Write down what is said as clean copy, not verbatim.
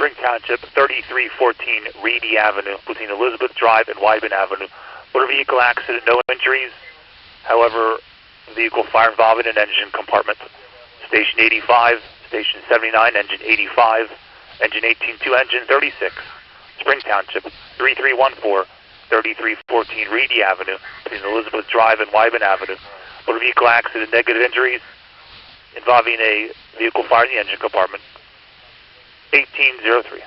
Spring Township, 3314 Reedy Avenue, between Elizabeth Drive and Wyben Avenue. Motor vehicle accident, no injuries. However, vehicle fire involving an engine compartment. Station 85, Station 79, engine 85, engine 18-2, engine 36. Spring Township, 3314 3314 Reedy Avenue, between Elizabeth Drive and Wyben Avenue. Motor vehicle accident, negative injuries, involving a vehicle fire in the engine compartment. 1803.